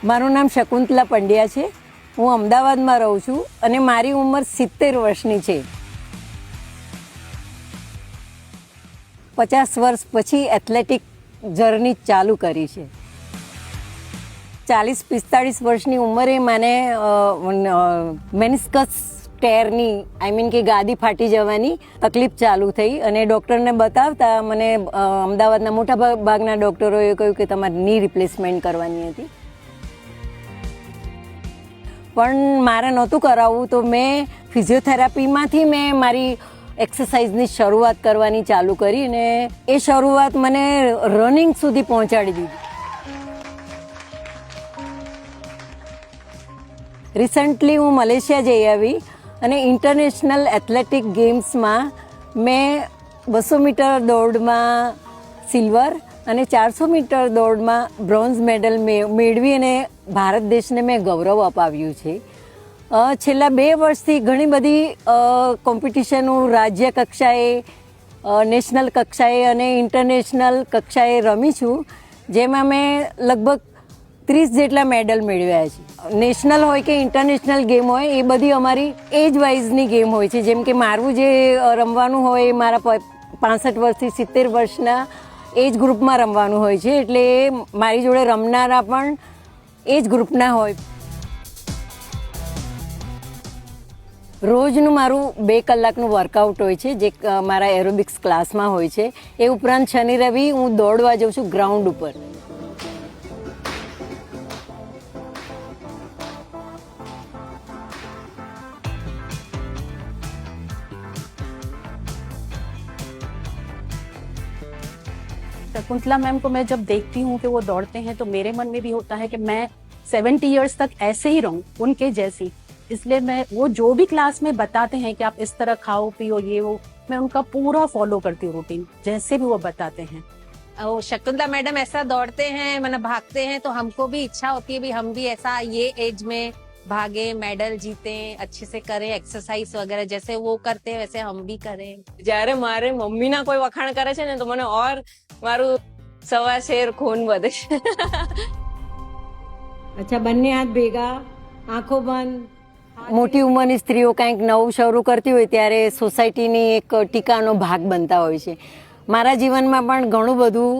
મારું નામ શકુંતલા પંડ્યા છે. હું અમદાવાદમાં રહું છું અને મારી ઉંમર 70 વર્ષની છે. 50 વર્ષ પછી એથ્લેટિક જર્ની ચાલુ કરી છે. 40-45 વર્ષની ઉંમરે મને મેનિસ્કસ ટેરની કે ગાદી ફાટી જવાની તકલીફ ચાલુ થઈ અને ડૉક્ટરને બતાવતા મને અમદાવાદના મોટા ભાગના ડૉક્ટરોએ કહ્યું કે તમારે ની રિપ્લેસમેન્ટ કરવાની હતી. પણ મારે નહોતું કરાવવું તો મેં ફિઝિયોથેરાપીમાંથી મેં મારી એક્સરસાઇઝની શરૂઆત કરવાની ચાલુ કરી અને એ શરૂઆત મને રનિંગ સુધી પહોંચાડી દીધી. રિસન્ટલી હું મલેશિયા જઈ આવી અને ઇન્ટરનેશનલ એથ્લેટિક ગેમ્સમાં મેં 200 મીટર દોડમાં સિલ્વર અને 400 મીટર દોડમાં બ્રોન્ઝ મેડલ મેળવી અને ભારત દેશને મેં ગૌરવ અપાવ્યું છે. છેલ્લા 2 વર્ષથી ઘણી બધી કોમ્પિટિશનો રાજ્ય કક્ષાએ, નેશનલ કક્ષાએ અને ઇન્ટરનેશનલ કક્ષાએ રમી છું, જેમાં મેં લગભગ 30 જેટલા મેડલ મેળવ્યા છે. નેશનલ હોય કે ઇન્ટરનેશનલ ગેમ હોય એ બધી અમારી એજ વાઇઝની ગેમ હોય છે. જેમ કે મારું જે રમવાનું હોય એ મારા 65 વર્ષથી 70 વર્ષના એજ ગ્રુપમાં રમવાનું હોય છે, એટલે મારી જોડે રમનારા પણ એજ ગ્રુપના હોય. રોજનું મારું 2 કલાકનું વર્કઆઉટ હોય છે, જે મારા એરોબિક્સ ક્લાસમાં હોય છે. એ ઉપરાંત શનિ રવિ હું દોડવા જાઉં છું ગ્રાઉન્ડ ઉપર. शकुंतला मैम को मैं जब देखती हूँ कि वो दौड़ते हैं तो मेरे मन में भी होता है कि मैं 70 इयर्स तक ऐसे ही रहूं उनके जैसी. इसलिए मैं वो जो भी क्लास में बताते हैं कि आप इस तरह खाओ पियो ये वो, मैं उनका पूरा फॉलो करती हूँ रूटीन, जैसे भी वो बताते हैं. और शकुंतला मैडम ऐसा दौड़ते हैं, मतलब भागते हैं, तो हमको भी इच्छा होती है भी हम भी ऐसा ये एज में भागे, मेडल जीते, अच्छे से करें, एक्सरसाइज वगैरह जैसे वो करते हैं वैसे हम भी करें. જ્યારે મારે મમ્મીના કોઈ વખાણ કરે છે ને તો મને ઓર મારું સવા શેર ખૂન વધે છે. અચ્છા, બંને હાથ ભેગા, આંખો બંધ. મોટી ઉંમરની સ્ત્રીઓ કંઈક નવું શરૂ કરતી હોય ત્યારે સોસાયટીની એક ટીકાનો ભાગ બનતા હોય છે. મારા જીવનમાં પણ ઘણું બધું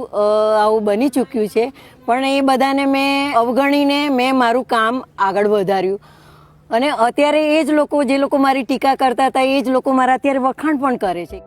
આવું બની ચૂક્યું છે, પણ એ બધાને મેં અવગણીને મેં મારું કામ આગળ વધાર્યું અને અત્યારે એ જ લોકો જે લોકો મારી ટીકા કરતા હતા એ જ લોકો મારા અત્યારે વખાણ પણ કરે છે.